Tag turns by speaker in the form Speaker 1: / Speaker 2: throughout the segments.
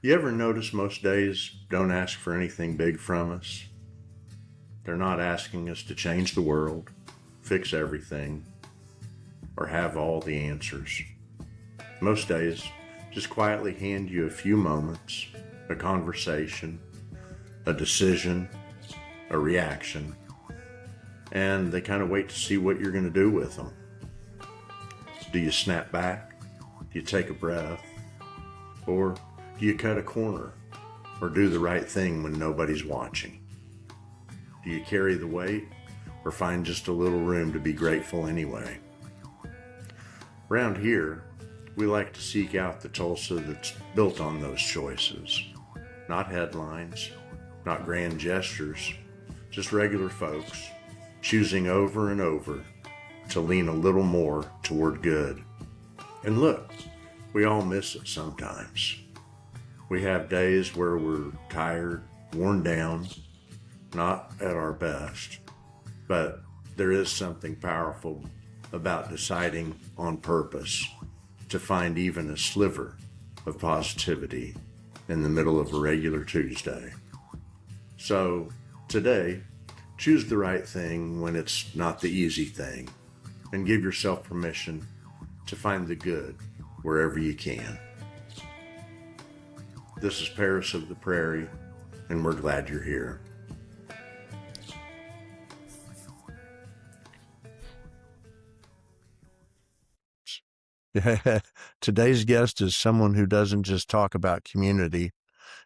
Speaker 1: You ever notice most days don't ask for anything big from us? They're not asking us to change the world, fix everything, or have all the answers. Most days just quietly hand you a few moments, a conversation, a decision, a reaction, and they kind of wait to see what you're going to do with them. Do you snap back? Do you take a breath? Or do you cut a corner? Or do the right thing when nobody's watching? Do you carry the weight or find just a little room to be grateful anyway? Around here, we like to seek out the Tulsa that's built on those choices. Not headlines, not grand gestures, just regular folks choosing over and over to lean a little more toward good. And look, we all miss it sometimes. We have days where we're tired, worn down, not at our best, but there is something powerful about deciding on purpose to find even a sliver of positivity in the middle of a regular Tuesday. So today, choose the right thing when it's not the easy thing, and give yourself permission to find the good wherever you can. This is Paris of the Prairie, and we're glad you're here. Today's guest is someone who doesn't just talk about community,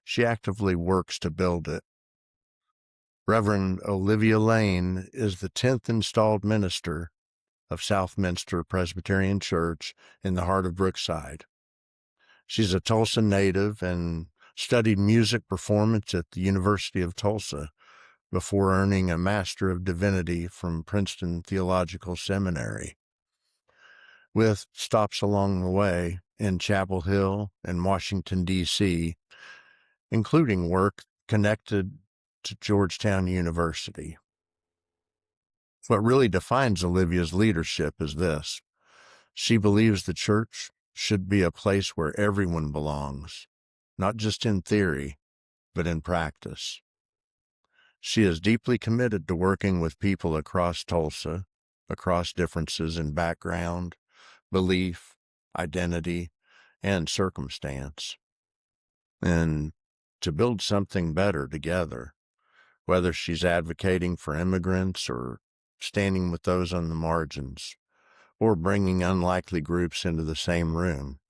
Speaker 1: she actively works to build it. Reverend Olivia Lane is the 10th installed minister of Southminster Presbyterian Church in the heart of Brookside. She's a Tulsa native and studied music performance at the University of Tulsa before earning a Master of Divinity from Princeton Theological Seminary, with stops along the way in Chapel Hill and Washington, D.C., including work connected to Georgetown University. What really defines Olivia's leadership is this: she believes the church should be a place where everyone belongs, not just in theory, but in practice. She is deeply committed to working with people across Tulsa, across differences in background, belief, identity, and circumstance, and to build something better together, whether she's advocating for immigrants or standing with those on the margins, or bringing unlikely groups into the same room.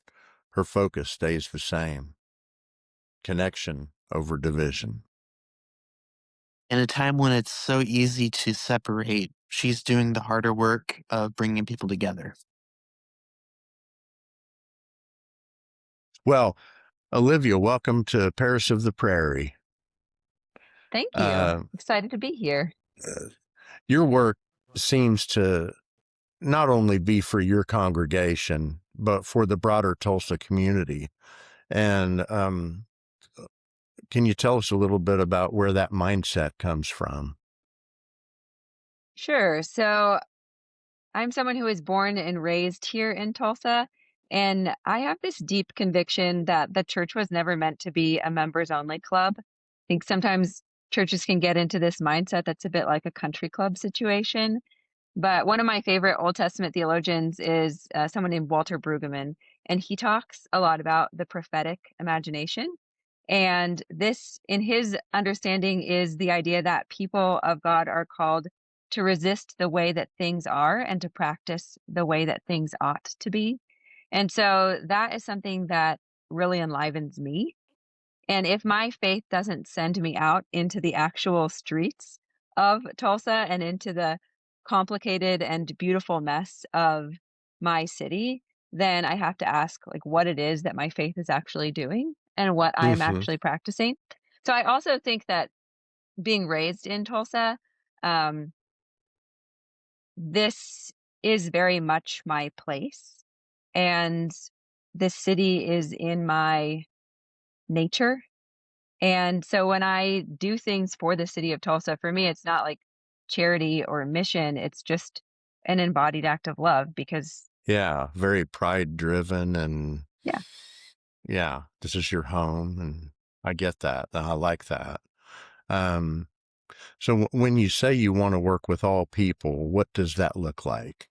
Speaker 1: Her focus stays the same: connection over division.
Speaker 2: In a time when it's so easy to separate, she's doing the harder work of bringing people together.
Speaker 1: Well, Olivia, welcome to Paris of the Prairie.
Speaker 3: Thank you.
Speaker 1: Uh,
Speaker 3: Excited to be here.
Speaker 1: your work seems to not only be for your congregation, but for the broader Tulsa community. And can you tell us a little bit about where that mindset comes from?
Speaker 3: Sure. So I'm someone who was born and raised here in Tulsa, and I have this deep conviction that the church was never meant to be a members only club. I think sometimes churches can get into this mindset that's a bit like a country club situation. But one of my favorite Old Testament theologians is someone named Walter Brueggemann, and he talks a lot about the prophetic imagination. And this, in his understanding, is the idea that people of God are called to resist the way that things are and to practice the way that things ought to be. And so that is something that really enlivens me. And if my faith doesn't send me out into the actual streets of Tulsa and into the complicated and beautiful mess of my city, then I have to ask like what it is that my faith is actually doing and what I am
Speaker 1: Mm-hmm.
Speaker 3: actually practicing. So I also think that being raised in Tulsa, um, this is very much my place. And this city is in my nature. And so when I do things for the city of Tulsa, for me, it's not like charity or mission. It's just an embodied act of love because,
Speaker 1: Yeah, very pride driven and
Speaker 3: yeah,
Speaker 1: Yeah, this is your home, and I get that. And I like that. Um, so when you say you want to work with all people, what does that look like?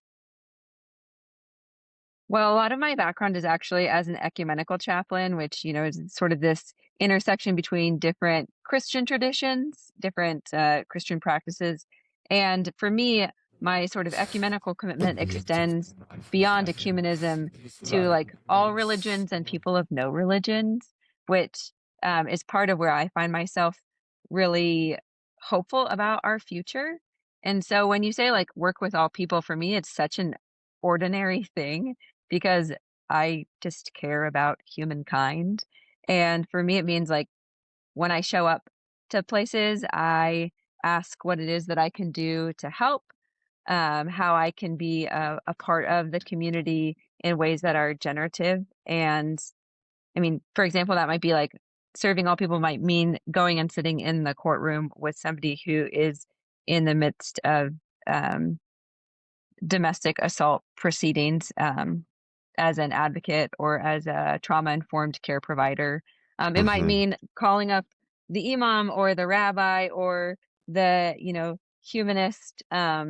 Speaker 3: Well, a lot of my background is actually as an ecumenical chaplain, which, is sort of this intersection between different Christian traditions, different Christian practices. And for me, my sort of ecumenical commitment extends beyond ecumenism to like all religions and people of no religions, which is part of where I find myself really hopeful about our future. And so when you say like work with all people, for me, it's such an ordinary thing because I just care about humankind. And for me, it means like when I show up to places, I ask what it is that I can do to help, how I can be a part of the community in ways that are generative. And I mean, for example, that might be like serving all people might mean going and sitting in the courtroom with somebody who is in the midst of um, domestic assault proceedings, as an advocate or as a trauma informed care provider. It might
Speaker 1: Hmm.
Speaker 3: mean calling up the imam or the rabbi or the, humanist, uh,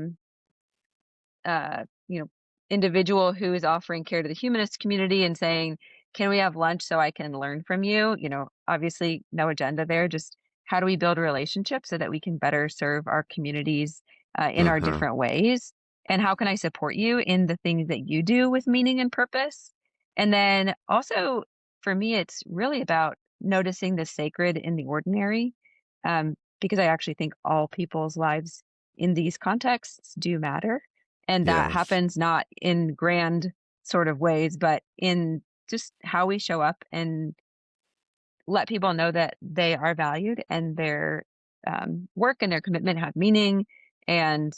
Speaker 3: you know, individual who is offering care to the humanist community and saying, "Can we have lunch so I can learn from you?" Obviously no agenda there, just how do we build a relationship so that we can better serve our communities in our
Speaker 1: Hmm.
Speaker 3: different ways? And how can I support you in the things that you do with meaning and purpose? And then also for me, it's really about noticing the sacred in the ordinary, because I actually think all people's lives in these contexts do matter, and that
Speaker 1: Yes.
Speaker 3: happens not in grand sort of ways, but in just how we show up and let people know that they are valued and their work and their commitment have meaning. And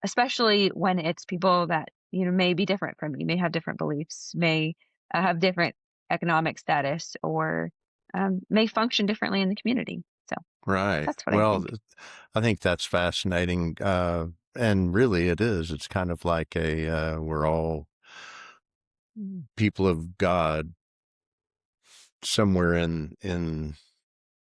Speaker 3: especially when it's people that, may be different from me, may have different beliefs, may have different economic status, or may function differently in the community. So
Speaker 1: Right.
Speaker 3: that's what I
Speaker 1: Well,
Speaker 3: think.
Speaker 1: I think that's fascinating. And really it is. It's kind of like we're all people of God somewhere in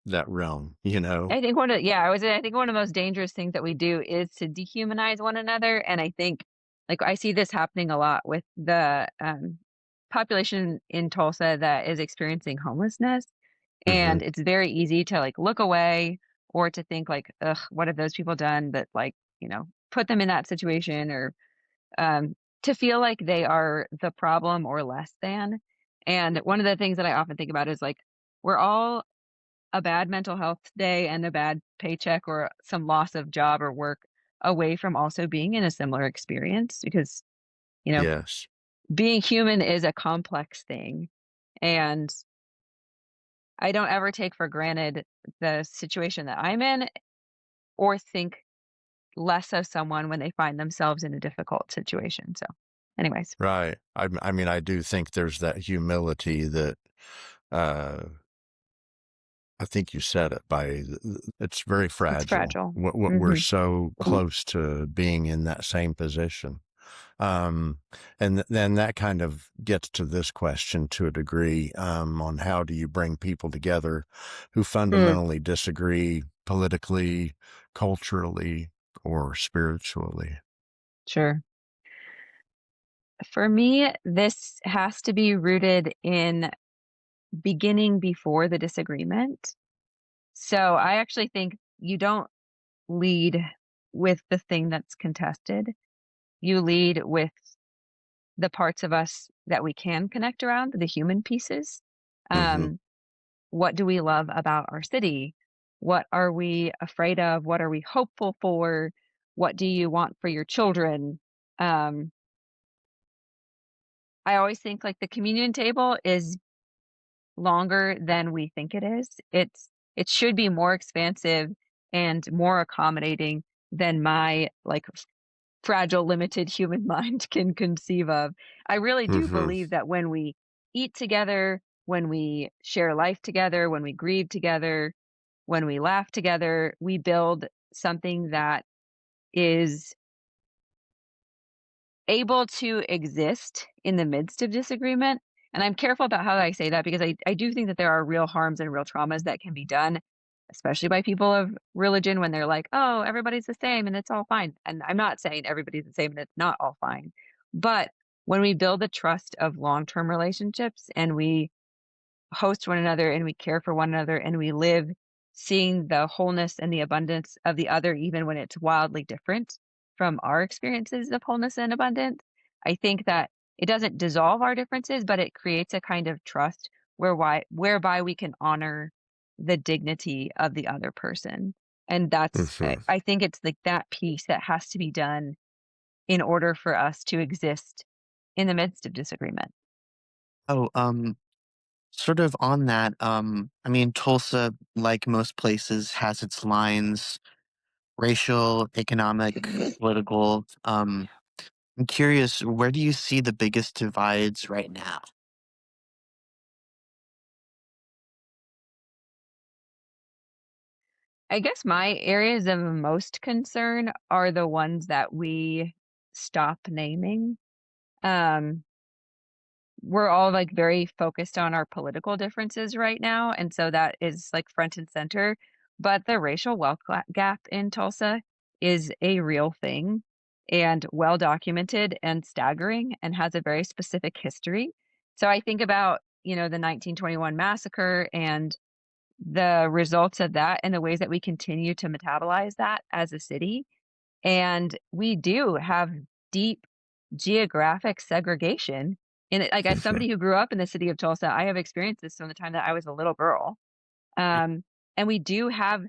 Speaker 1: that realm, you know?
Speaker 3: I think I think one of the most dangerous things that we do is to dehumanize one another. And I think like I see this happening a lot with the population in Tulsa that is experiencing homelessness.
Speaker 1: Hmm.
Speaker 3: And it's very easy to like look away or to think like, ugh, what have those people done that like, put them in that situation, or to feel like they are the problem or less than. And one of the things that I often think about is like, we're all a bad mental health day and a bad paycheck or some loss of job or work away from also being in a similar experience, because, you know,
Speaker 1: Yes.
Speaker 3: being human is a complex thing. And I don't ever take for granted the situation that I'm in or think less of someone when they find themselves in a difficult situation. So, anyways,
Speaker 1: Right. I mean, I do think there's that humility that, uh, I think you said it it's very
Speaker 3: it's
Speaker 1: fragile.
Speaker 3: fragile.
Speaker 1: We're
Speaker 3: Hmm.
Speaker 1: so close to being in that same position. Um, and then that kind of gets to this question to a degree, on how do you bring people together who
Speaker 3: Mm,
Speaker 1: fundamentally disagree politically, culturally, or spiritually?
Speaker 3: sure. For me, this has to be rooted in beginning before the disagreement. So I actually think you don't lead with the thing that's contested. You lead with the parts of us that we can connect around, the human pieces.
Speaker 1: Hmm.
Speaker 3: Um, what do we love about our city? What are we afraid of? What are we hopeful for? What do you want for your children? Um, I always think like the communion table is longer than we think it is. It should be more expansive and more accommodating than my like fragile, limited human mind can conceive of. I really do
Speaker 1: Hmm.
Speaker 3: believe that when we eat together, when we share life together, when we grieve together, when we laugh together, we build something that is able to exist in the midst of disagreement. And I'm careful about how I say that because I do think that there are real harms and real traumas that can be done, especially by people of religion when they're like, oh, everybody's the same and it's all fine. And I'm not saying everybody's the same and it's not all fine. But when we build the trust of long term relationships and we host one another and we care for one another and we live seeing the wholeness and the abundance of the other, even when it's wildly different from our experiences of wholeness and abundance. I think that it doesn't dissolve our differences, but it creates a kind of trust whereby we can honor the dignity of the other person. And
Speaker 1: Hmm.
Speaker 3: I think it's like that piece that has to be done in order for us to exist in the midst of disagreement.
Speaker 2: Oh, sort of on that, I mean, Tulsa, like most places, has its lines, racial, economic, political. I'm curious, where do you see the biggest divides right now?
Speaker 3: I guess my areas of most concern are the ones that we stop naming. Um, we're all like very focused on our political differences right now, and so that is like front and center. But the racial wealth gap in Tulsa is a real thing and well documented and staggering and has a very specific history. So I think about, the 1921 massacre and the results of that and the ways that we continue to metabolize that as a city. And we do have deep geographic segregation in it. Like, as
Speaker 1: Hmm.
Speaker 3: somebody who grew up in the city of Tulsa, I have experienced this from the time that I was a little girl. Um, and we do have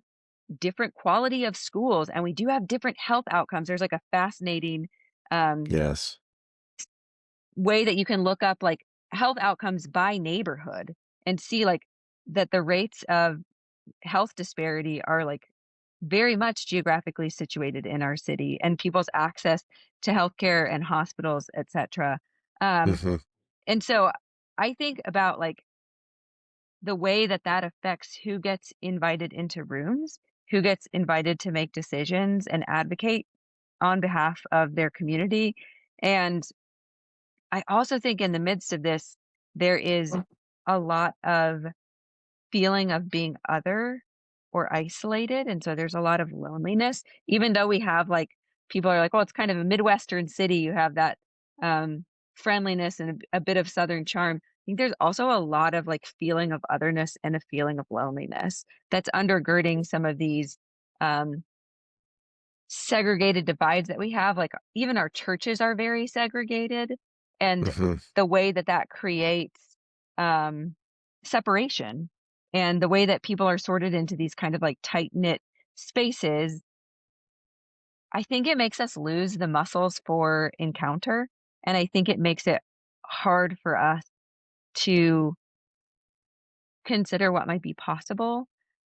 Speaker 3: different quality of schools and we do have different health outcomes. There's like a fascinating um,
Speaker 1: Yes.
Speaker 3: way that you can look up like health outcomes by neighborhood and see like that the rates of health disparity are like very much geographically situated in our city and people's access to healthcare and hospitals, etc. Um,
Speaker 1: Hmm.
Speaker 3: and so I think about like the way that that affects who gets invited into rooms, who gets invited to make decisions and advocate on behalf of their community. And I also think in the midst of this, there is a lot of feeling of being other or isolated, and so there's a lot of loneliness, even though we have, like people are like, "Well, it's kind of a Midwestern city," you have that, friendliness and a bit of Southern charm. I think there's also a lot of, like, feeling of otherness and a feeling of loneliness that's undergirding some of these, um, segregated divides that we have. Like, even our churches are very segregated, and
Speaker 1: Hmm.
Speaker 3: the way that that creates, um, separation, and the way that people are sorted into these kind of, like, tight-knit spaces, I think it makes us lose the muscles for encounter, and I think it makes it hard for us to consider what might be possible.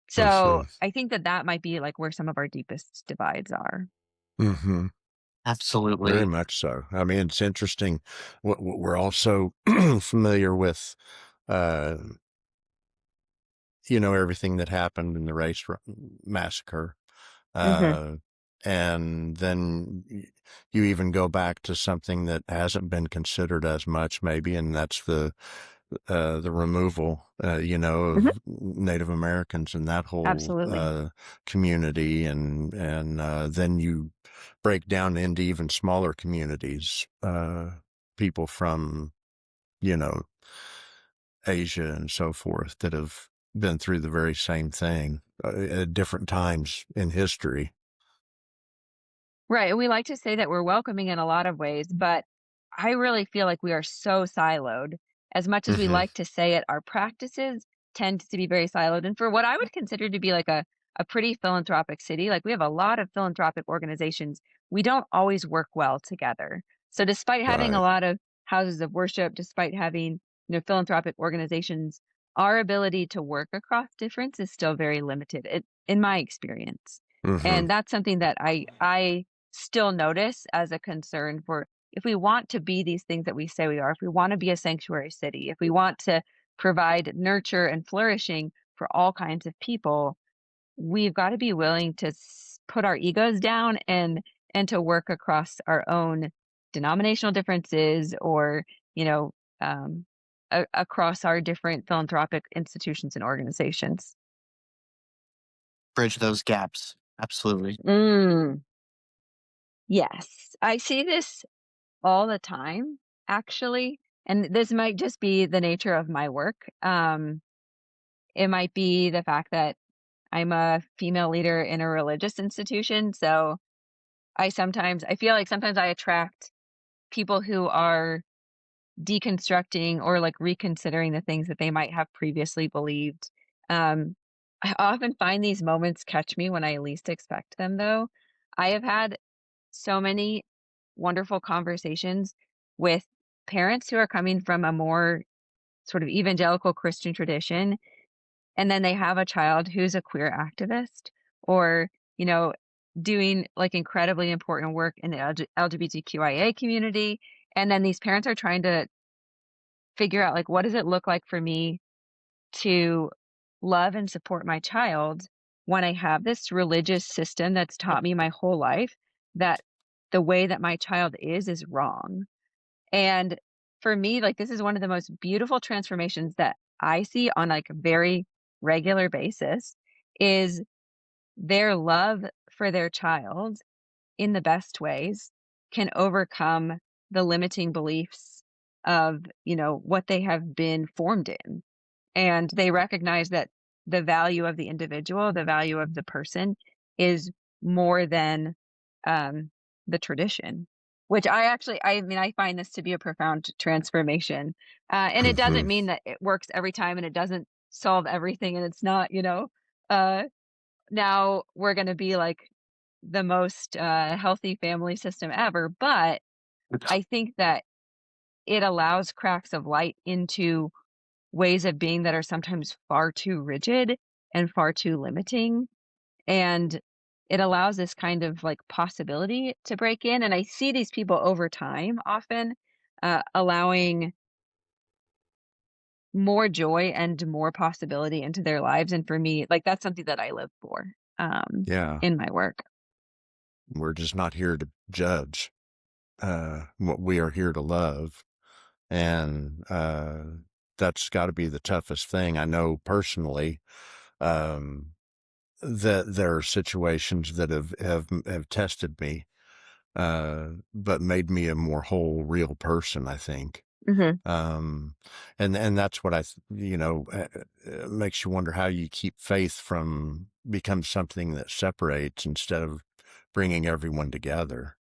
Speaker 3: So,
Speaker 1: Hmm.
Speaker 3: I think that that might be, like, where some of our deepest divides are.
Speaker 1: Hmm. Very
Speaker 2: Absolutely.
Speaker 1: much so. I mean, it's interesting. We're also familiar with, uh, everything that happened in the massacre.
Speaker 3: Mhm.
Speaker 1: Uh, and then you even go back to something that hasn't been considered as much, maybe, and that's the removal,
Speaker 3: Mhm.
Speaker 1: of Native Americans and that whole
Speaker 3: Absolutely.
Speaker 1: community, and then you break down into even smaller communities, people from you know Asia and so forth that have been through the very same thing at different times in history.
Speaker 3: Right, and we like to say that we're welcoming in a lot of ways, but I really feel like we are so siloed. As much as we
Speaker 1: Hmm.
Speaker 3: like to say it, our practices tend to be very siloed. And for what I would consider to be like a pretty philanthropic city, like we have a lot of philanthropic organizations, we don't always work well together. So despite having a
Speaker 1: Right.
Speaker 3: lot of houses of worship, despite having, philanthropic organizations, our ability to work across difference is still very limited in my experience.
Speaker 1: Hmm.
Speaker 3: And that's something that I still notice as a concern for if we want to be these things that we say we are, if we want to be a sanctuary city, if we want to provide nurture and flourishing for all kinds of people, we've got to be willing to put our egos down and to work across our own denominational differences or, you know, um, across our different philanthropic institutions and organizations.
Speaker 2: Bridge those gaps. Absolutely.
Speaker 3: Mm, yes, I see this all the time, actually, and this might just be the nature of my work. It might be the fact that I'm a female leader in a religious institution, so I feel like sometimes I attract people who are deconstructing or like reconsidering the things that they might have previously believed. Um, I often find these moments catch me when I least expect them, though. I have had so many wonderful conversations with parents who are coming from a more sort of evangelical Christian tradition, and then they have a child who's a queer activist or, you know, doing like incredibly important work in the LGBTQIA community. And then these parents are trying to figure out like, what does it look like for me to love and support my child when I have this religious system that's taught me my whole life that the way that my child is wrong. And for me, like, this is one of the most beautiful transformations that I see on, like, a very regular basis is their love for their child in the best ways can overcome the limiting beliefs of, what they have been formed in. And they recognize that the value of the individual, the value of the person is more than, um, the tradition, which I mean, I find this to be a profound transformation. And it
Speaker 1: Hmm.
Speaker 3: doesn't mean that it works every time and it doesn't solve everything and it's not, uh, now we're gonna be like the most, healthy family system ever, but I think that it allows cracks of light into ways of being that are sometimes far too rigid and far too limiting. And it allows this kind of like possibility to break in. And I see these people over time often allowing more joy and more possibility into their lives. And for me, like that's something that I live for
Speaker 1: Yeah.
Speaker 3: in my work.
Speaker 1: We're just not here to judge. What we are here to love. And that's got to be the toughest thing. I know personally um, that there are situations that have tested me, but made me a more whole, real person, I think.
Speaker 3: Hmm.
Speaker 1: Um, and that's what makes you wonder how you keep faith from become something that separates instead of bringing everyone together.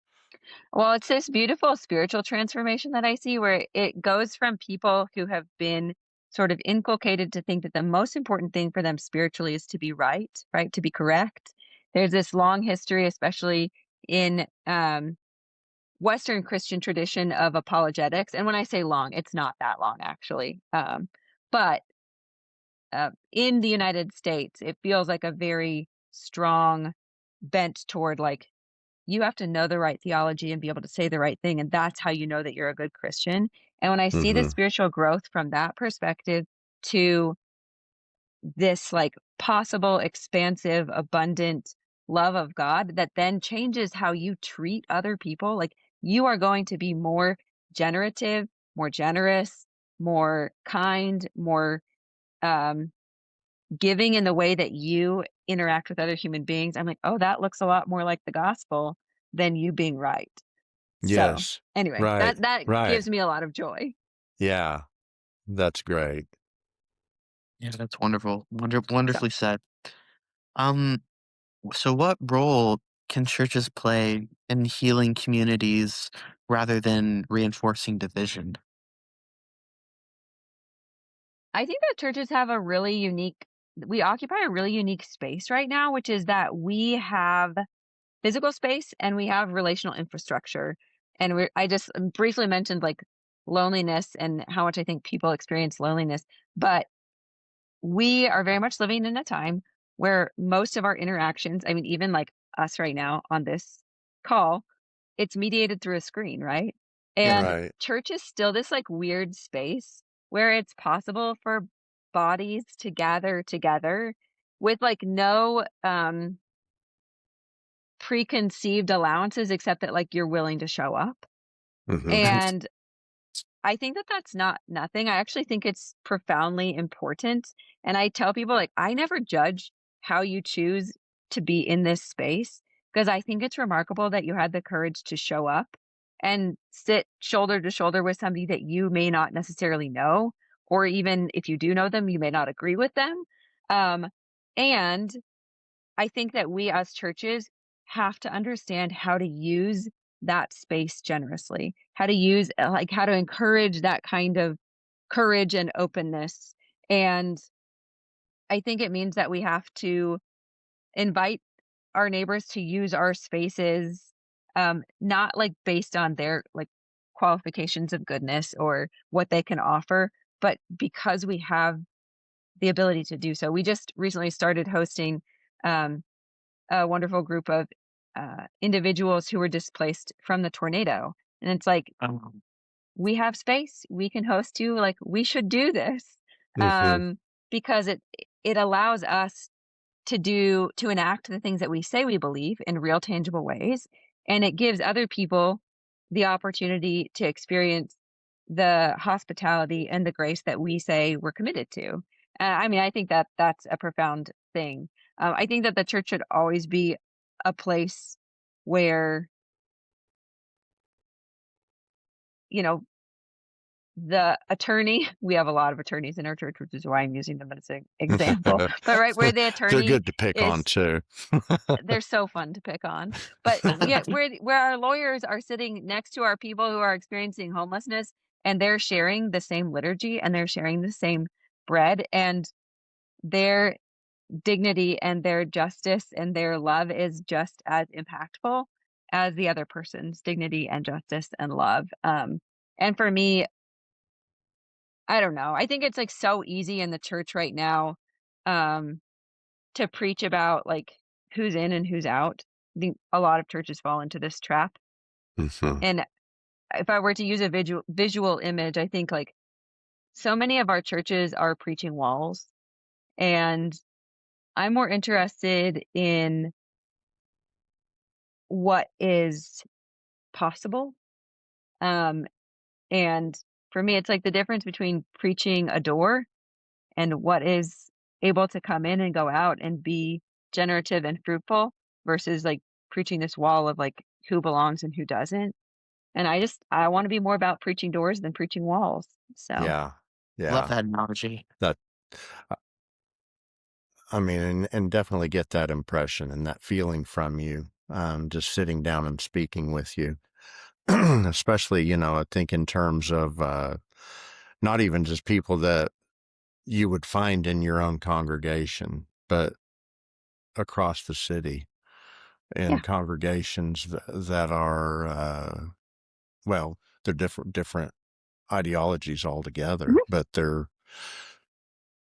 Speaker 3: Well, it's this beautiful spiritual transformation that I see where it goes from people who have been sort of inculcated to think that the most important thing for them spiritually is to be right, right? To be correct. There's this long history, especially in Western Christian tradition of apologetics. And when I say long, it's not that long actually. But in the United States, it feels like a very strong bent toward like you have to know the right theology and be able to say the right thing, and that's how you know that you're a good Christian. And when I see the
Speaker 1: Hmm.
Speaker 3: spiritual growth from that perspective to this like possible, expansive, abundant love of God that then changes how you treat other people, like you are going to be more generative, more generous, more kind, more um, giving in the way that you interact with other human beings. I'm like, oh, that looks a lot more like the gospel than you being right. So,
Speaker 1: Yes.
Speaker 3: anyway,
Speaker 1: Right.
Speaker 3: that
Speaker 1: Right.
Speaker 3: gives me a lot of joy.
Speaker 1: Yeah. That's great.
Speaker 2: Yeah, that's wonderful.
Speaker 3: So,
Speaker 2: Wonderfully said. Um, so what role can churches play in healing communities rather than reinforcing division?
Speaker 3: I think that churches have a really unique we occupy a really unique space right now, which is that we have physical space and we have relational infrastructure. And I just briefly mentioned like loneliness and how much I think people experience loneliness, but we are very much living in a time where most of our interactions, I mean, even like us right now on this call, it's mediated through a screen, right?
Speaker 2: Yeah.
Speaker 3: And
Speaker 1: Right.
Speaker 3: church is still this like weird space where it's possible for bodies to gather together with like no preconceived allowances except that like you're willing to show up.
Speaker 1: Hmm.
Speaker 3: And I think that that's not nothing. I actually think it's profoundly important. And I tell people, like, I never judge how you choose to be in this space because I think it's remarkable that you had the courage to show up and sit shoulder to shoulder with somebody that you may not necessarily know, or even if you do know them, you may not agree with them. Um, and I think that we as churches have to understand how to use that space generously, how to use like how to encourage that kind of courage and openness. And I think it means that we have to invite our neighbors to use our spaces, not like based on their like qualifications of goodness or what they can offer, but because we have the ability to do so. We just recently started hosting um, a wonderful group of individuals who were displaced from the tornado. And it's like,
Speaker 2: Um,
Speaker 3: we have space, we can host you, like we should do this.
Speaker 1: Hmm.
Speaker 3: Because it allows us to enact the things that we say we believe in real tangible ways. And it gives other people the opportunity to experience the hospitality and the grace that we say we're committed to. I mean, I think that that's a profound thing. I think that the church should always be a place where, you know, the attorney, we have a lot of attorneys in our church, which is why I'm using them as an example, but right where the
Speaker 1: They're
Speaker 3: attorney
Speaker 1: good to pick on
Speaker 3: is,
Speaker 1: too.
Speaker 3: they're so fun to pick on. But yet where our lawyers are sitting next to our people who are experiencing homelessness and they're sharing the same liturgy and they're sharing the same bread, and their dignity and their justice and their love is just as impactful as the other person's dignity and justice and love. And for me, I don't know. I think it's like so easy in the church right now um, to preach about like who's in and who's out. I think a lot of churches fall into this trap.
Speaker 1: Hmm.
Speaker 3: And if I were to use a visual image, I think like so many of our churches are preaching walls, and I'm more interested in what is possible. Um, and for me, it's like the difference between preaching a door and what is able to come in and go out and be generative and fruitful versus like preaching this wall of like who belongs and who doesn't. And I want to be more about preaching doors than preaching walls. So
Speaker 1: Yeah,
Speaker 2: love
Speaker 1: yeah.
Speaker 2: that analogy.
Speaker 1: That I mean, and definitely get that impression and that feeling from you, just sitting down and speaking with you. Especially, I think in terms of not even just people that you would find in your own congregation, but across the city in
Speaker 3: yeah.
Speaker 1: congregations that are, well, they're different ideologies altogether, but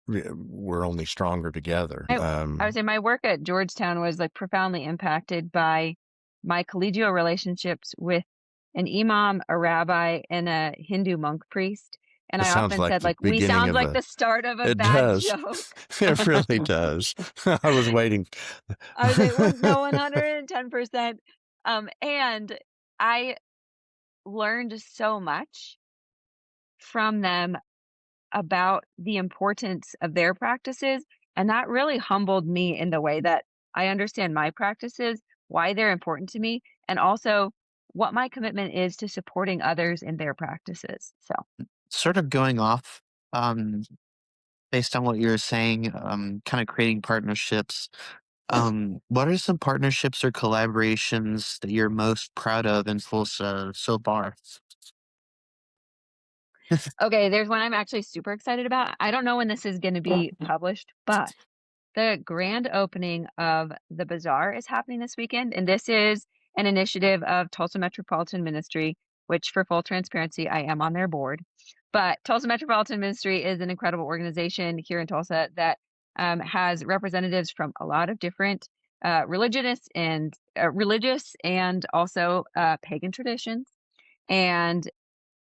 Speaker 1: we're only stronger together.
Speaker 3: I would say my work at Georgetown was like profoundly impacted by my collegial relationships with an imam, a rabbi, and a Hindu monk priest. And
Speaker 1: It
Speaker 3: I
Speaker 1: sounds
Speaker 3: often
Speaker 1: like
Speaker 3: said,
Speaker 1: the
Speaker 3: like, we
Speaker 1: beginning
Speaker 3: sound
Speaker 1: of
Speaker 3: like
Speaker 1: a.
Speaker 3: the start of a
Speaker 1: It
Speaker 3: bad
Speaker 1: does.
Speaker 3: joke.
Speaker 1: It really does. I was waiting.
Speaker 3: I was like, no, 110%. And I learned so much from them about the importance of their practices. And that really humbled me in the way that I understand my practices, why they're important to me, and also what my commitment is to supporting others in their practices. So,
Speaker 2: Sort of going off, um, based on what you were saying, kind of creating partnerships. What are some partnerships or collaborations that you're most proud of in Tulsa so far?
Speaker 3: okay, there's one I'm actually super excited about. I don't know when this is going to be published, but the grand opening of the bazaar is happening this weekend, and this is an initiative of Tulsa Metropolitan Ministry, which, for full transparency, I am on their board. But Tulsa Metropolitan Ministry is an incredible organization here in Tulsa that has representatives from a lot of different religious and also pagan traditions, and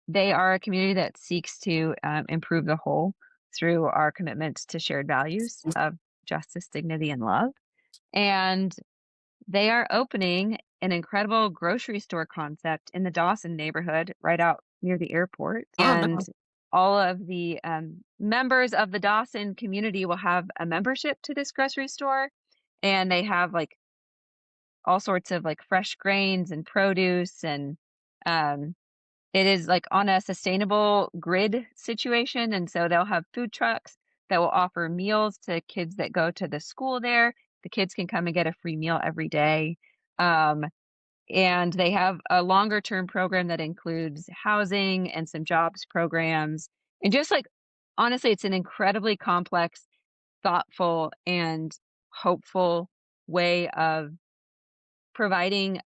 Speaker 3: they are a community that seeks to improve the whole through our commitments to shared values of justice, dignity, and love. And they are opening an incredible grocery store concept in the Dawson neighborhood, right near the airport,
Speaker 2: Oh,
Speaker 3: and
Speaker 2: no.
Speaker 3: all of the members of the Dawson community will have a membership to this grocery store, and they have like all sorts of like fresh grains and produce, and um, it is like on a sustainable grid situation, and so they'll have food trucks that will offer meals to kids that go to the school there. The kids can come and get a free meal every day. Um, and they have a longer term program that includes housing and some jobs programs. And just like, honestly, it's an incredibly complex, thoughtful, and hopeful way of providing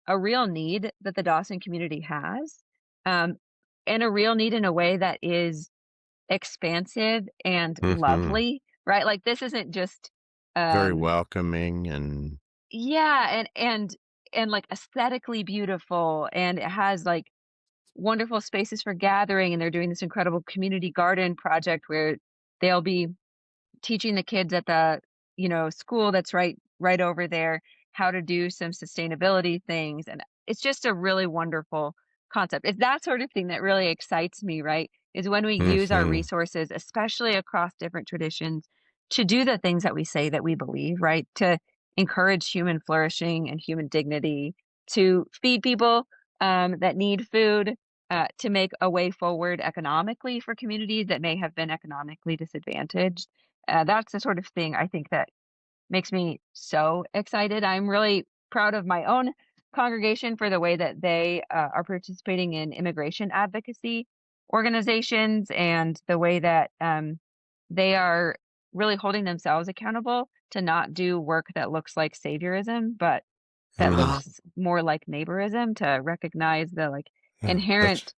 Speaker 3: a real need that the Dawson community has, um, and a real need in a way that is expansive and
Speaker 1: Hmm.
Speaker 3: lovely, right? Like this isn't just,
Speaker 1: Very
Speaker 3: um,
Speaker 1: welcoming and
Speaker 3: yeah, and like aesthetically beautiful, and it has like wonderful spaces for gathering, and they're doing this incredible community garden project where they'll be teaching the kids at the, school that's right over there how to do some sustainability things, and it's just a really wonderful concept. It's that sort of thing that really excites me, right? Is when we use our
Speaker 1: hmm
Speaker 3: resources, especially across different traditions, to do the things that we say that we believe, right? To encourage human flourishing and human dignity, to feed people that need food, to make a way forward economically for communities that may have been economically disadvantaged. That's the sort of thing I think that makes me so excited. I'm really proud of my own congregation for the way that they are participating in immigration advocacy organizations, and the way that they are really holding themselves accountable to not do work that looks like saviorism, but that
Speaker 1: hmm
Speaker 2: Uh,
Speaker 3: looks more like neighborism, to recognize the like
Speaker 1: Yeah, that's
Speaker 3: inherent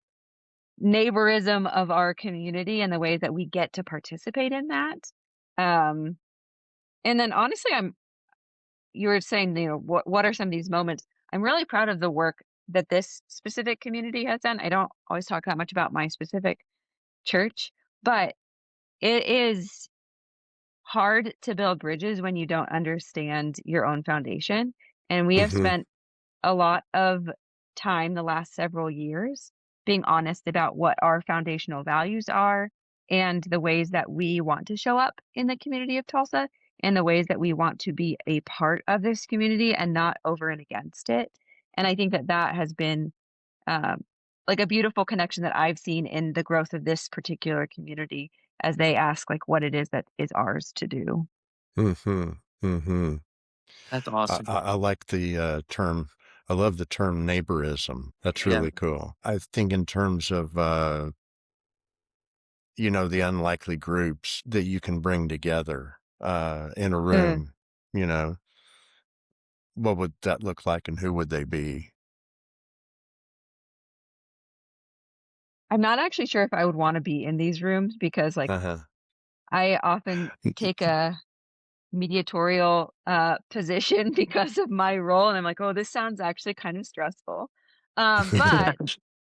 Speaker 3: neighborism of our community and the ways that we get to participate in that. Um, and then honestly, you were saying, what are some of these moments? I'm really proud of the work that this specific community has done. I don't always talk that much about my specific church, but it is hard to build bridges when you don't understand your own foundation. And we have
Speaker 1: hmm
Speaker 3: spent a lot of time the last several years being honest about what our foundational values are, and the ways that we want to show up in the community of Tulsa, and the ways that we want to be a part of this community and not over and against it. And I think that that has been um, like a beautiful connection that I've seen in the growth of this particular community as they ask like what it is that is ours to do.
Speaker 1: hmm hmm
Speaker 2: that's
Speaker 1: I,
Speaker 2: awesome.
Speaker 1: I I like the term. I love the term neighborism. That's
Speaker 2: Yeah.
Speaker 1: really cool. I think in terms of the unlikely groups that you can bring together in a
Speaker 3: Mm.
Speaker 1: room. You know, what would that look like, and who would they be?
Speaker 3: I'm not actually sure if I would want to be in these rooms because like
Speaker 1: Uh-huh.
Speaker 3: I often take a mediatorial position because of my role, and I'm like, oh, this sounds actually kind of stressful. But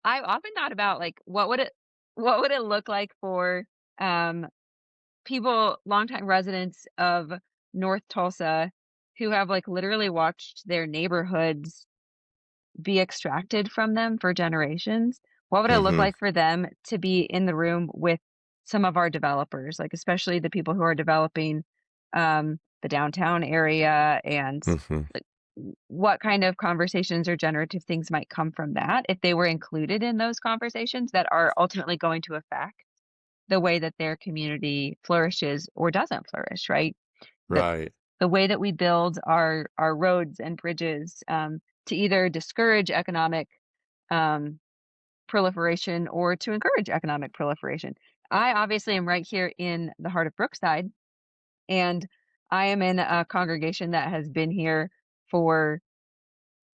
Speaker 3: I've often thought about like what would it look like for um people, longtime residents of North Tulsa, who have like literally watched their neighborhoods be extracted from them for generations. What would it look
Speaker 1: hmm
Speaker 3: like for them to be in the room with some of our developers, like especially the people who are developing the downtown area, and
Speaker 1: hmm
Speaker 3: like what kind of conversations or generative things might come from that if they were included in those conversations that are ultimately going to affect the way that their community flourishes or doesn't flourish, right? The
Speaker 1: Right.
Speaker 3: the way that we build our roads and bridges, to either discourage economic um, proliferation or to encourage economic proliferation. I obviously am right here in the heart of Brookside, and I am in a congregation that has been here for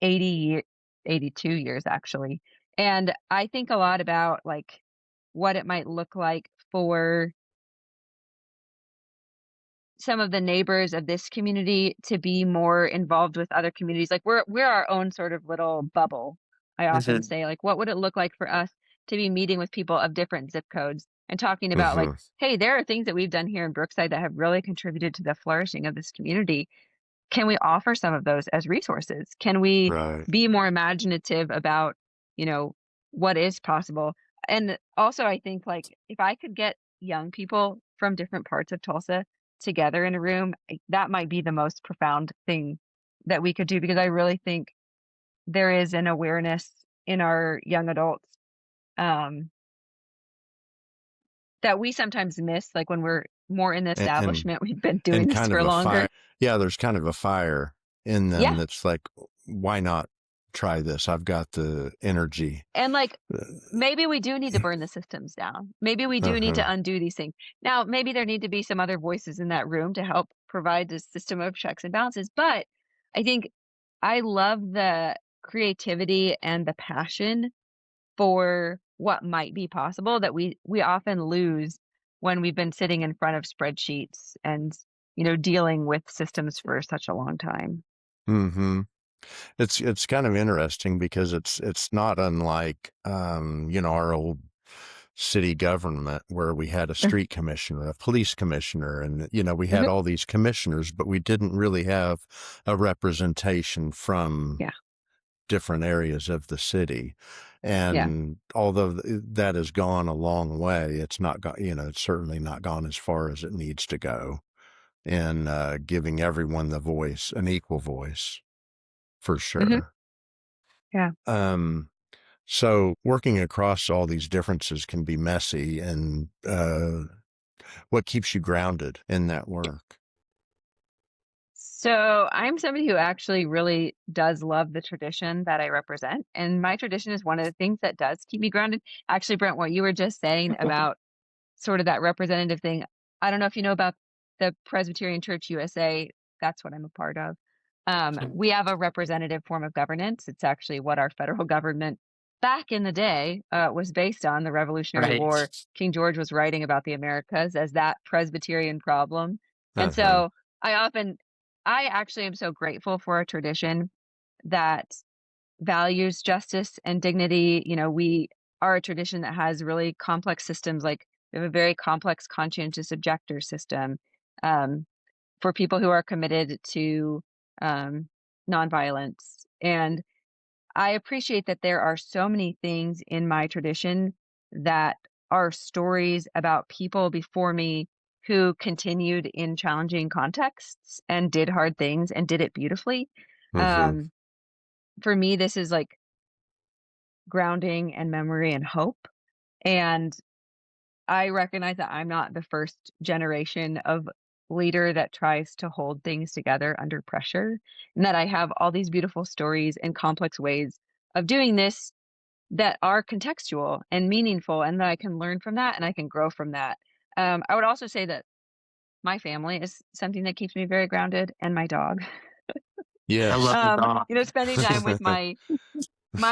Speaker 3: 80 years, 82 years actually. And I think a lot about like what it might look like for some of the neighbors of this community to be more involved with other communities. Like we're our own sort of little bubble. I
Speaker 2: Is
Speaker 3: often
Speaker 2: it
Speaker 3: say like what would it look like for us to be meeting with people of different zip codes and talking about like,
Speaker 1: hmm
Speaker 3: hey, there are things that we've done here in Brookside that have really contributed to the flourishing of this community. Can we offer some of those as resources? Can we
Speaker 1: Right.
Speaker 3: be more imaginative about, you know, what is possible. And also, I think like if I could get young people from different parts of Tulsa together in a room, that might be the most profound thing that we could do, because I really think there is an awareness in our young adults um, that we sometimes miss, like when we're more in the
Speaker 4: and and,
Speaker 3: establishment, we've been doing
Speaker 4: and
Speaker 3: this
Speaker 4: kind of
Speaker 3: for
Speaker 4: a
Speaker 3: longer.
Speaker 4: fire. Yeah, there's kind of a fire in them
Speaker 3: Yeah.
Speaker 4: that's like, why not try this? I've got the energy.
Speaker 3: And like maybe we do need to burn the systems down. Maybe we do need
Speaker 4: Uh-huh.
Speaker 3: to undo these things. Now, maybe there need to be some other voices in that room to help provide this system of checks and balances. But I think I love the creativity and the passion for what might be possible that we often lose when we've been sitting in front of spreadsheets and, dealing with systems for such a long time.
Speaker 4: Mm-hmm. It's kind of interesting because it's not unlike our old city government where we had a street commissioner, a police commissioner, and we had all these commissioners, but we didn't really have a representation from
Speaker 3: Yeah.
Speaker 4: different areas of the city.
Speaker 3: Yeah.
Speaker 4: And although that has gone a long way, it's not gone, it's certainly not gone as far as it needs to go in giving everyone the voice, an equal voice, for
Speaker 3: Hmm.
Speaker 4: sure.
Speaker 3: Yeah.
Speaker 4: Um, so working across all these differences can be messy. And what keeps you grounded in that work?
Speaker 3: So I'm somebody who actually really does love the tradition that I represent. And my tradition is one of the things that does keep me grounded. Actually, Brent, what you were just saying about sort of that representative thing. I don't know if you know about the Presbyterian Church USA. That's what I'm a part of. We have a representative form of governance. It's actually what our federal government back in the day was based on. The Revolutionary
Speaker 2: Right.
Speaker 3: War. King George was writing about the Americas as that Presbyterian problem. And
Speaker 4: Uh-huh.
Speaker 3: so I actually am so grateful for a tradition that values justice and dignity. We are a tradition that has really complex systems. Like we have a very complex conscientious objector system for people who are committed to um, nonviolence. And I appreciate that there are so many things in my tradition that are stories about people before me who continued in challenging contexts and did hard things and did it beautifully.
Speaker 4: Mm-hmm.
Speaker 3: Um, for me, this is like grounding and memory and hope. And I recognize that I'm not the first generation of leader that tries to hold things together under pressure, and that I have all these beautiful stories and complex ways of doing this that are contextual and meaningful, and that I can learn from that and I can grow from that. I would also say that my family is something that keeps me very grounded, and my dog.
Speaker 2: I
Speaker 4: Yes.
Speaker 2: love the dog.
Speaker 3: Spending time with my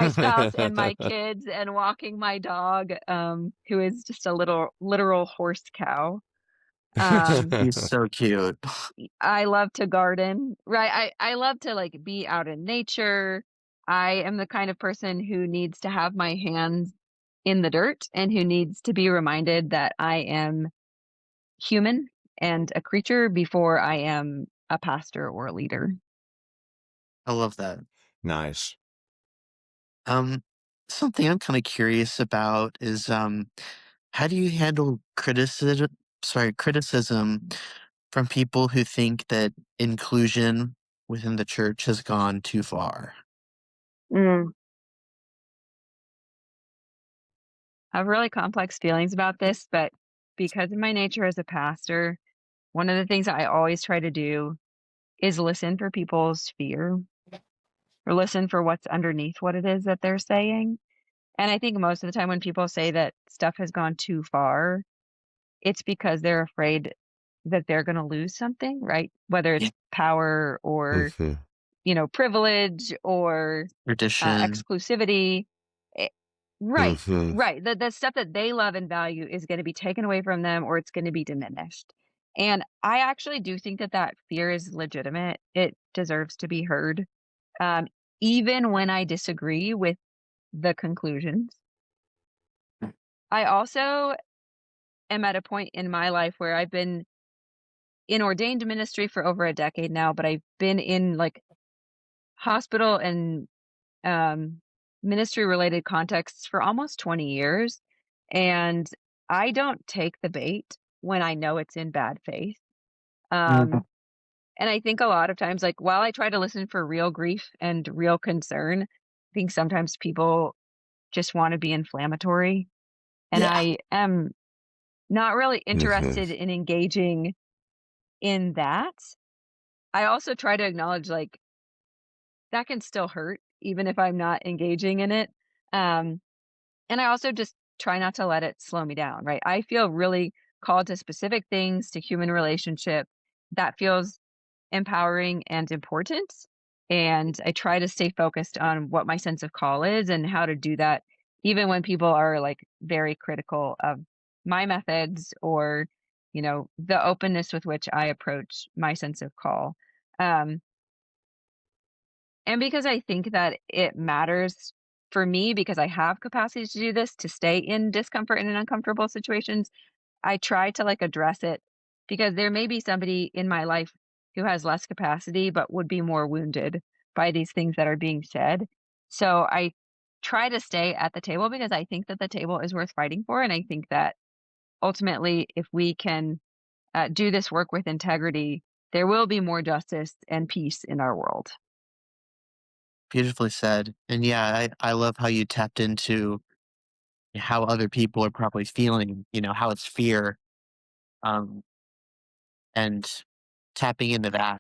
Speaker 3: spouse and my kids and walking my dog, who is just a little literal horse cow. Um,
Speaker 2: He's so cute.
Speaker 3: I love to garden, right? I love to like be out in nature. I am the kind of person who needs to have my hands in the dirt and who needs to be reminded that I am human and a creature before I am a pastor or a leader.
Speaker 2: I love that.
Speaker 4: Nice.
Speaker 2: Um, Something I'm kind of curious about is how do you handle criticism from people who think that inclusion within the church has gone too far?
Speaker 3: Mm. I have really complex feelings about this, but because of my nature as a pastor, one of the things I always try to do is listen for people's fear, or listen for what's underneath what it is that they're saying. And I think most of the time when people say that stuff has gone too far, it's because they're afraid that they're going to lose something, right? Whether
Speaker 2: Yeah.
Speaker 3: it's power or,
Speaker 4: Mm-hmm.
Speaker 3: privilege or
Speaker 2: Tradition.
Speaker 3: exclusivity. Eh, right,
Speaker 4: Mm-hmm.
Speaker 3: right. The stuff that they love and value is going to be taken away from them, or it's going to be diminished. And I actually do think that that fear is legitimate. It deserves to be heard, um, even when I disagree with the conclusions. I also am at a point in my life where I've been in ordained ministry for over a decade now, but I've been in like hospital and um, ministry related contexts for almost 20 years. And I don't take the bait when I know it's in bad faith.
Speaker 2: Mhm.
Speaker 3: Um, and I think a lot of times, like, while I try to listen for real grief and real concern, I think sometimes people just want to be inflammatory. And
Speaker 2: Yeah.
Speaker 3: I am not really
Speaker 4: Hmm.
Speaker 3: interested in engaging in that. I also try to acknowledge, like, that can still hurt even if I'm not engaging in it. Um, and I also just try not to let it slow me down, right? I feel really called to specific things, to human relationship that feels empowering and important. And I try to stay focused on what my sense of call is and how to do that, even when people are like very critical of my methods or, the openness with which I approach my sense of call. Um, and because I think that it matters for me because I have capacity to do this, to stay in discomfort and in uncomfortable situations, I try to like address it because there may be somebody in my life who has less capacity but would be more wounded by these things that are being said. So I try to stay at the table because I think that the table is worth fighting for. And I think that ultimately, if we can do this work with integrity, there will be more justice and peace in our world.
Speaker 2: Beautifully said. And yeah, I love how you tapped into how other people are probably feeling, how it's fear, um, and tapping into that.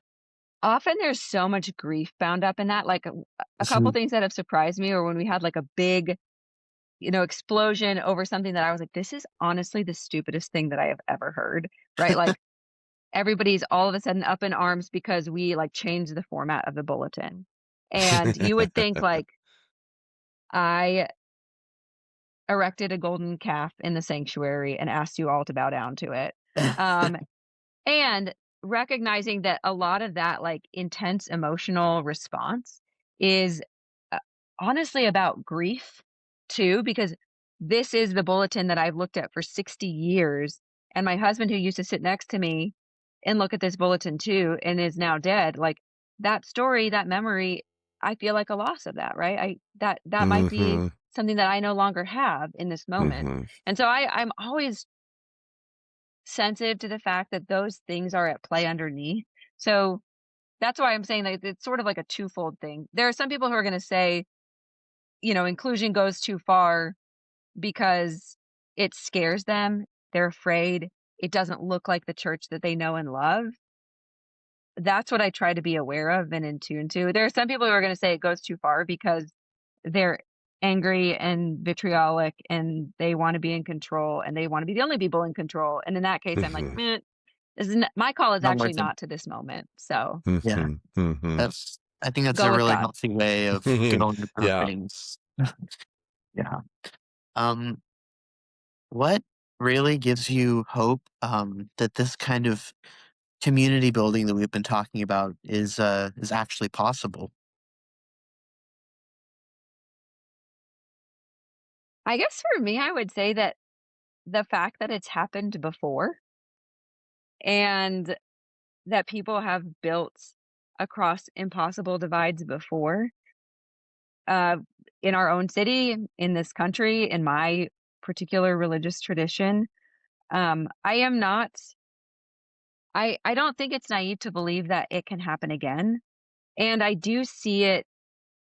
Speaker 3: Often there's so much grief bound up in that. Like a couple
Speaker 2: Mhm.
Speaker 3: things that have surprised me, or when we had like a big explosion over something that I was like, this is honestly the stupidest thing that I have ever heard, right? Like everybody's all of a sudden up in arms because we like changed the format of the bulletin. And you would think like I erected a golden calf in the sanctuary and asked you all to bow down to it. Um, And recognizing that a lot of that, like, intense emotional response is, uh, honestly about grief too, because this is the bulletin that I've looked at for 60 years, and my husband who used to sit next to me and look at this bulletin too and is now dead, like, that story, that memory, I feel like a loss of that, right? That might be
Speaker 4: Hmm.
Speaker 3: something that I no longer have in this moment.
Speaker 4: Hmm.
Speaker 3: And so I'm always sensitive to the fact that those things are at play underneath. So that's why I'm saying that it's sort of like a twofold thing. There are some people who are going to say, inclusion goes too far because it scares them. They're afraid. It doesn't look like the church that they know and love. That's what I try to be aware of and in tune to. There are some people who are going to say it goes too far because they're angry and vitriolic and they want to be in control and they want to be the only people in control. And in that case, I'm like,
Speaker 4: Hmm.
Speaker 3: meh, this is my call is
Speaker 2: Not
Speaker 3: actually
Speaker 2: worth it.
Speaker 3: not to this moment. So
Speaker 2: Yeah,
Speaker 4: Hmm. Hmm.
Speaker 2: I think that's
Speaker 3: go
Speaker 2: a
Speaker 3: with
Speaker 2: really
Speaker 3: God.
Speaker 2: healthy way of going about
Speaker 4: Yeah.
Speaker 2: things. Yeah. Um, what really gives you hope that this kind of community building that we've been talking about is actually possible?
Speaker 3: I guess for me, I would say that the fact that it's happened before and that people have built across impossible divides before, uh, in our own city, in this country, in my particular religious tradition, I am not. I don't think it's naive to believe that it can happen again, and I do see it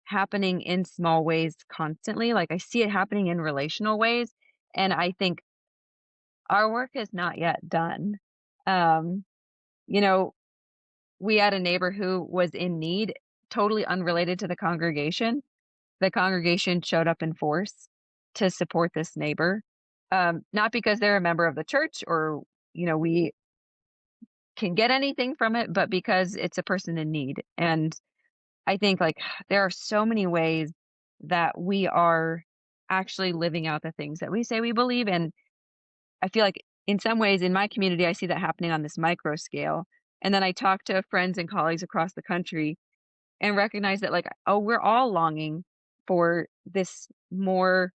Speaker 3: happening in small ways constantly, like, I see it happening in relational ways, and I think our work is not yet done. Um, you know, we had a neighbor who was in need, totally unrelated to the congregation. The congregation showed up in force to support this neighbor, not because they're a member of the church or, we can get anything from it, but because it's a person in need. And I think like there are so many ways that we are actually living out the things that we say we believe. And I feel like in some ways in my community, I see that happening on this micro scale. And then I talk to friends and colleagues across the country and recognize that like, oh, we're all longing for this more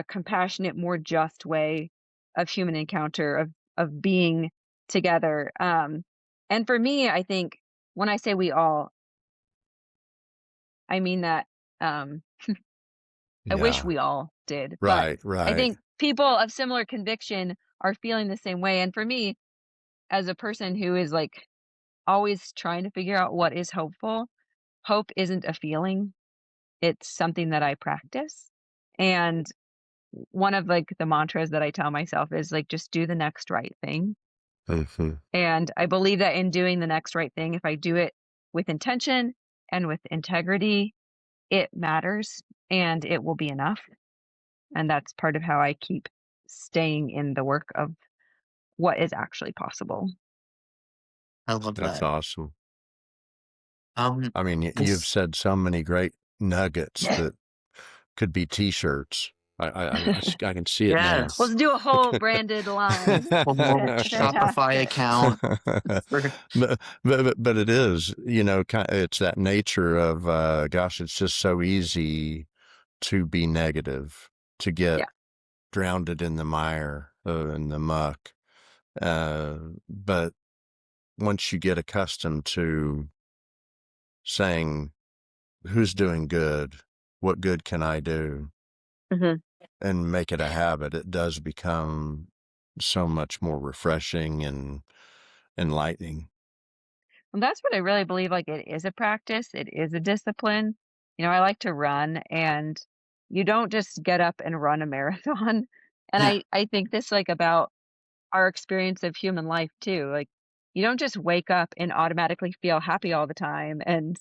Speaker 3: compassionate, more just way of human encounter, of being together. And for me, I think when I say we all, I mean that Um, I wish
Speaker 4: Yeah.
Speaker 3: we all did, but
Speaker 4: Right.
Speaker 3: I
Speaker 4: Right.
Speaker 3: think people of similar conviction are feeling the same way. And for me, as a person who is like always trying to figure out what is hopeful, hope isn't a feeling. It's something that I practice. And one of like the mantras that I tell myself is like, just do the next right thing.
Speaker 4: Mm-hmm.
Speaker 3: And I believe that in doing the next right thing, if I do it with intention and with integrity, it matters and it will be enough. And that's part of how I keep staying in the work of what is actually possible.
Speaker 2: I love
Speaker 4: That's
Speaker 2: that.
Speaker 4: awesome.
Speaker 2: Um,
Speaker 4: I mean, you've
Speaker 2: this,
Speaker 4: said so many great nuggets that could be T-shirts. I can see it now.
Speaker 2: yes,
Speaker 3: Let's do a whole branded line.
Speaker 2: whole Shopify
Speaker 3: Fantastic.
Speaker 2: account. For,
Speaker 4: but it is, you know, it's that nature of gosh, it's just so easy to be negative, to get
Speaker 3: Yeah.
Speaker 4: drowned in the mire, in the muck. But once you get accustomed to saying, who's doing good? What good can I do?
Speaker 3: Mhm.
Speaker 4: And make it a habit, it does become so much more refreshing and enlightening.
Speaker 3: And that's what I really believe, like, it is a practice, it is a discipline. You know, I like to run, and you don't just get up and run a marathon. And I think this, like, about our experience of human life too. Like, you don't just wake up and automatically feel happy all the time and,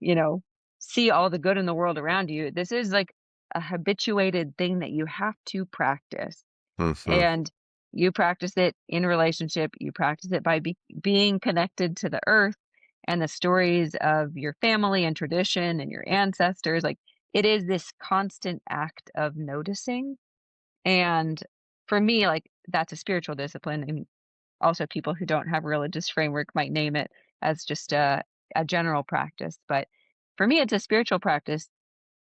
Speaker 3: you know, see all the good in the world around you. This is like a habituated thing that you have to practice.
Speaker 4: Mm-hmm.
Speaker 3: And you practice it in relationship, you practice it by being connected to the earth and the stories of your family and tradition and your ancestors. Like, it is this constant act of noticing. And for me, like, that's a spiritual discipline. And also people who don't have a religious framework might name it as just a general practice. But for me, it's a spiritual practice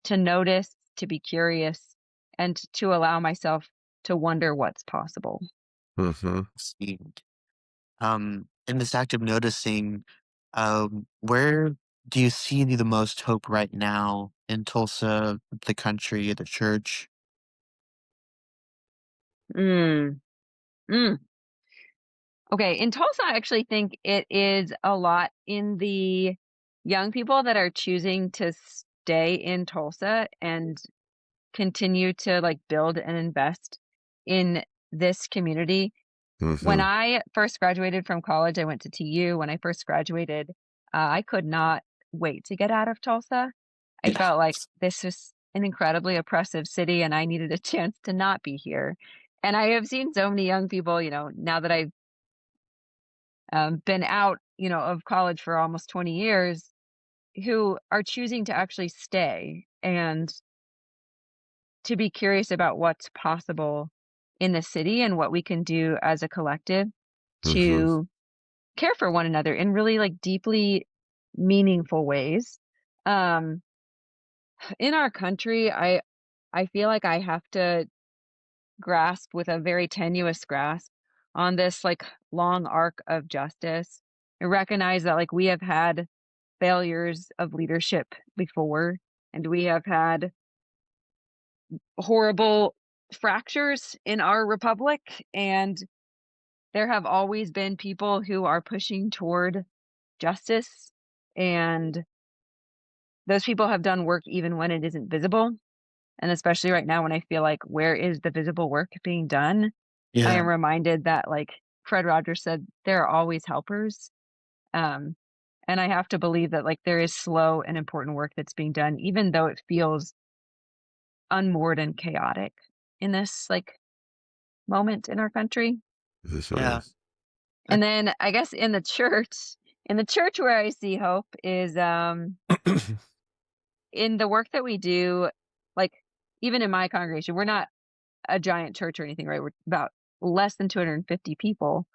Speaker 3: to notice, to be curious, and to allow myself to wonder what's possible.
Speaker 4: Mm-hmm.
Speaker 2: in this act of noticing, where do you see the most hope right now in Tulsa, the country, the church?
Speaker 3: Mm, mm. Okay, in Tulsa, I actually think it is a lot in the young people that are choosing to stay in Tulsa and continue to like build and invest in this community. When
Speaker 4: Mm-hmm.
Speaker 3: I first graduated from college, I went to TU. When I first graduated, I could not wait to get out of Tulsa. I
Speaker 2: Yeah.
Speaker 3: felt like this was an incredibly oppressive city and I needed a chance to not be here. And I have seen so many young people, you know, now that I've been out, you know, of college for almost 20 years, who are choosing to actually stay and to be curious about what's possible in the city and what we can do as a collective
Speaker 4: Mm-hmm.
Speaker 3: to care for one another in really like deeply meaningful ways. Um, in our country, I feel like I have to grasp with a very tenuous grasp on this like long arc of justice and recognize that like we have had failures of leadership before and we have had horrible fractures in our republic and there have always been people who are pushing toward justice and those people have done work even when it isn't visible. And especially right now when I feel like where is the visible work being done? I
Speaker 2: Yeah.
Speaker 3: am reminded that like Fred Rogers said, there are always helpers. Um, and I have to believe that like there is slow and important work that's being done, even though it feels unmoored and chaotic in this like moment in our country.
Speaker 2: Yeah.
Speaker 3: And then I guess in the church where I see hope is in the work that we do, like even in my congregation, we're not a giant church or anything, right? We're about less than 250 people.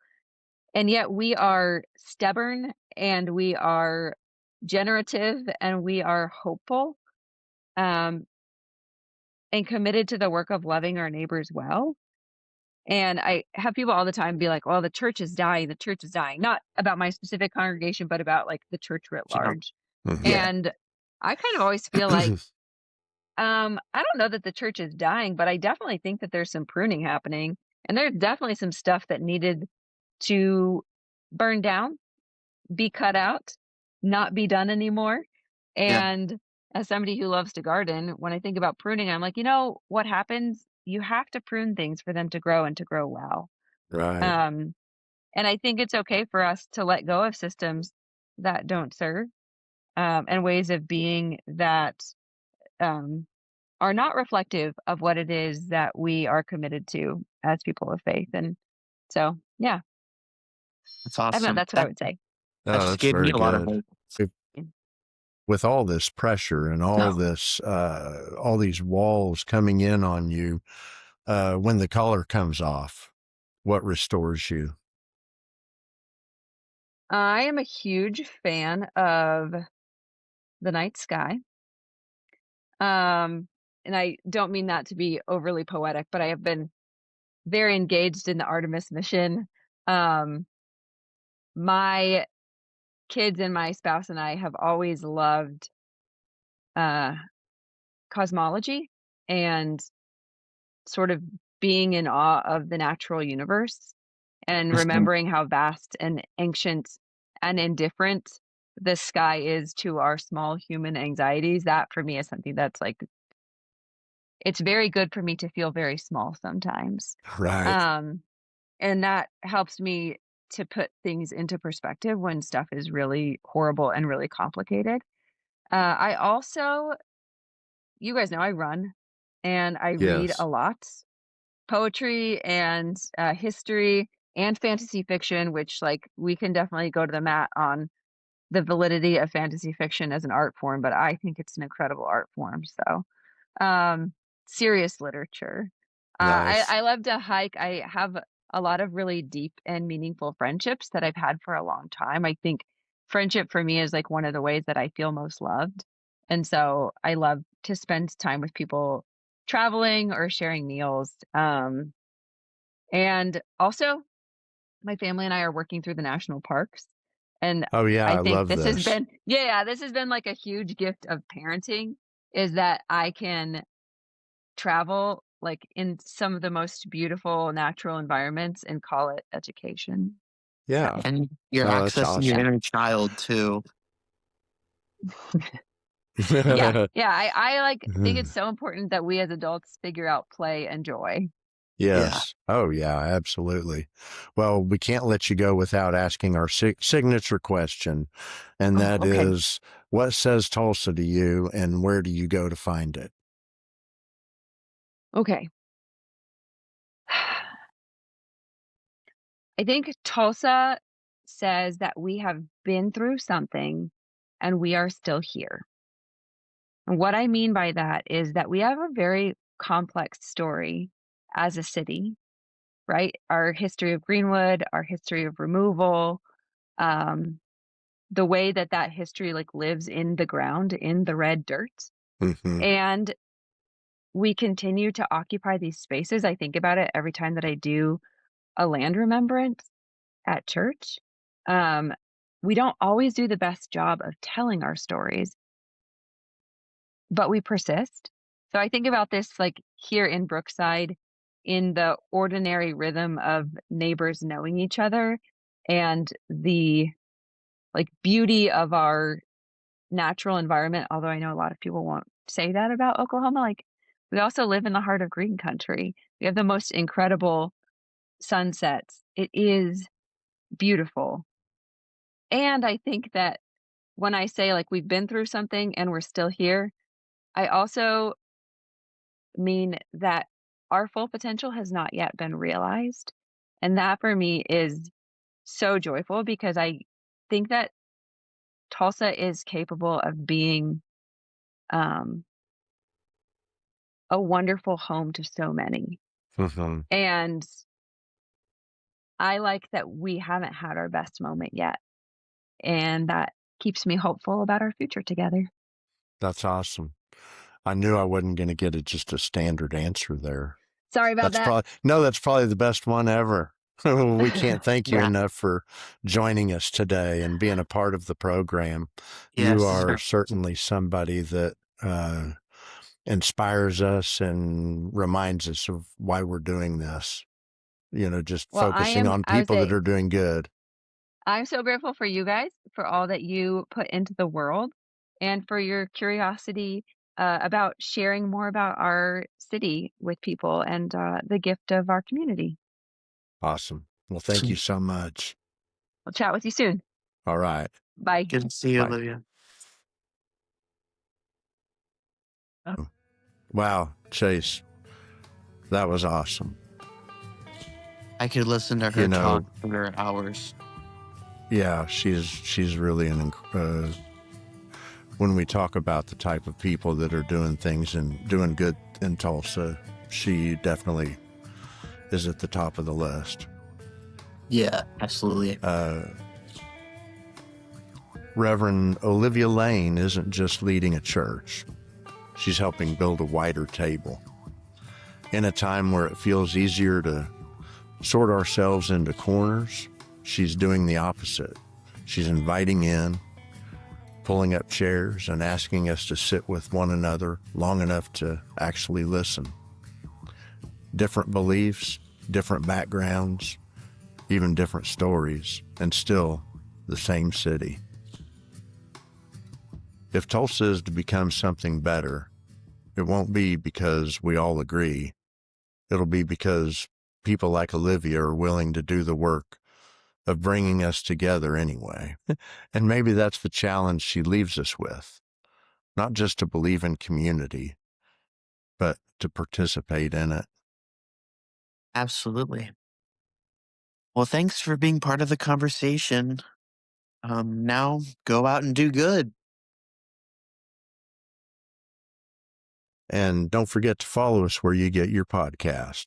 Speaker 3: And yet we are stubborn and we are generative and we are hopeful um, and committed to the work of loving our neighbors well. And I have people all the time be like, well, the church is dying. The church is dying. Not about my specific congregation, but about like the church writ
Speaker 2: Yeah.
Speaker 3: large.
Speaker 4: Mm-hmm.
Speaker 2: Yeah.
Speaker 3: And I kind of always feel like I don't know that the church is dying, but I definitely think that there's some pruning happening, and there's definitely some stuff that needed to burn down, be cut out, not be done anymore.
Speaker 2: Yeah.
Speaker 3: And as somebody who loves to garden, when I think about pruning, I'm like, what happens? You have to prune things for them to grow and to grow well.
Speaker 4: Right.
Speaker 3: Um, and I think it's okay for us to let go of systems that don't serve, and ways of being that um, are not reflective of what it is that we are committed to as people of faith. And so, yeah,
Speaker 2: That's
Speaker 3: I don't know.
Speaker 2: awesome.
Speaker 3: That's what I would say.
Speaker 2: That
Speaker 4: Oh,
Speaker 2: just
Speaker 4: that's
Speaker 2: gave me
Speaker 4: very
Speaker 2: a lot of
Speaker 4: good.
Speaker 2: hope.
Speaker 4: With all this pressure and all this, all these walls coming in on you, when the color comes off, what restores you?
Speaker 3: I am a huge fan of the night sky. And I don't mean that to be overly poetic, but I have been very engaged in the Artemis mission. Um, my kids and my spouse and I have always loved uh, cosmology and sort of being in awe of the natural universe and remembering how vast and ancient and indifferent the sky is to our small human anxieties. That for me is something that's like, it's very good for me to feel very small sometimes.
Speaker 4: Right.
Speaker 3: Um, and that helps me to put things into perspective when stuff is really horrible and really complicated. I also, you guys know I run and I read
Speaker 4: Yes.
Speaker 3: a lot. Poetry and history and fantasy fiction, which like we can definitely go to the mat on the validity of fantasy fiction as an art form, but I think it's an incredible art form. So, um, serious literature.
Speaker 4: Nice.
Speaker 3: I love to hike. I have a lot of really deep and meaningful friendships that I've had for a long time. I think friendship for me is like one of the ways that I feel most loved. And so I love to spend time with people traveling or sharing meals. And also my family and I are working through the national parks. And
Speaker 4: Oh, yeah,
Speaker 3: I
Speaker 4: I
Speaker 3: think
Speaker 4: love
Speaker 3: this has
Speaker 4: this.
Speaker 3: been, yeah, this has been like a huge gift of parenting is that I can travel like in some of the most beautiful natural environments and call it education.
Speaker 4: Yeah.
Speaker 3: So,
Speaker 2: And you're
Speaker 4: Oh, that's
Speaker 2: accessing your
Speaker 3: yeah.
Speaker 4: awesome.
Speaker 2: inner child too.
Speaker 3: Yeah. I like think it's so important that we as adults figure out play and joy.
Speaker 2: Yeah.
Speaker 4: Yes. Oh, yeah, absolutely. Well, we can't let you go without asking our signature question, and
Speaker 3: Oh,
Speaker 4: that
Speaker 3: okay.
Speaker 4: is, what says Tulsa to you, and where do you go to find it?
Speaker 3: Okay. I think Tulsa says that we have been through something and we are still here. And what I mean by that is that we have a very complex story as a city, right? Our history of Greenwood, our history of removal, um, the way that that history like lives in the ground, in the red dirt.
Speaker 4: Hmm.
Speaker 3: And we continue to occupy these spaces. I think about it every time that I do a land remembrance at church. Um, we don't always do the best job of telling our stories, but we persist. So I think about this like here in Brookside in the ordinary rhythm of neighbors knowing each other and the like beauty of our natural environment, although I know a lot of people won't say that about Oklahoma. Like we also live in the heart of green country. We have the most incredible sunsets. It is beautiful. And I think that when I say like we've been through something and we're still here, I also mean that our full potential has not yet been realized. And that for me is so joyful because I think that Tulsa is capable of being um, a wonderful home to so many.
Speaker 4: Hmm.
Speaker 3: And I like that we haven't had our best moment yet. And that keeps me hopeful about our future together.
Speaker 4: That's awesome. I knew I wasn't going to get just a standard answer there.
Speaker 3: Sorry about that.
Speaker 4: That's probably the best one ever. We can't thank you
Speaker 2: Yeah.
Speaker 4: enough for joining us today and being a part of the program.
Speaker 2: Yes.
Speaker 4: You are certainly somebody that inspires us and reminds us of why we're doing this. Just
Speaker 3: Well,
Speaker 4: focusing on
Speaker 3: I would
Speaker 4: people that
Speaker 3: say
Speaker 4: are doing good.
Speaker 3: I'm so grateful for you guys, for all that you put into the world, and for your curiosity about sharing more about our city with people and the gift of our community.
Speaker 4: Awesome. Well, thank you so much.
Speaker 3: I'll chat with you soon.
Speaker 4: All right.
Speaker 3: Bye.
Speaker 2: Good to see you,
Speaker 4: Bye.
Speaker 2: Olivia.
Speaker 4: Wow, Chase, that was awesome.
Speaker 2: I could listen to her talk for hours.
Speaker 4: Yeah, she's really when we talk about the type of people that are doing things and doing good in Tulsa, she definitely is at the top of the list.
Speaker 2: Yeah, absolutely.
Speaker 4: Reverend Olivia Lane isn't just leading a church. She's helping build a wider table. In a time where it feels easier to sort ourselves into corners, she's doing the opposite. She's inviting in, pulling up chairs, and asking us to sit with one another long enough to actually listen. Different beliefs, different backgrounds, even different stories, and still the same city. If Tulsa is to become something better, it won't be because we all agree. It'll be because people like Olivia are willing to do the work of bringing us together anyway. And maybe that's the challenge she leaves us with. Not just to believe in community, but to participate in it.
Speaker 2: Absolutely. Well, thanks for being part of the conversation. Now go out and do good.
Speaker 4: And don't forget to follow us where you get your podcast.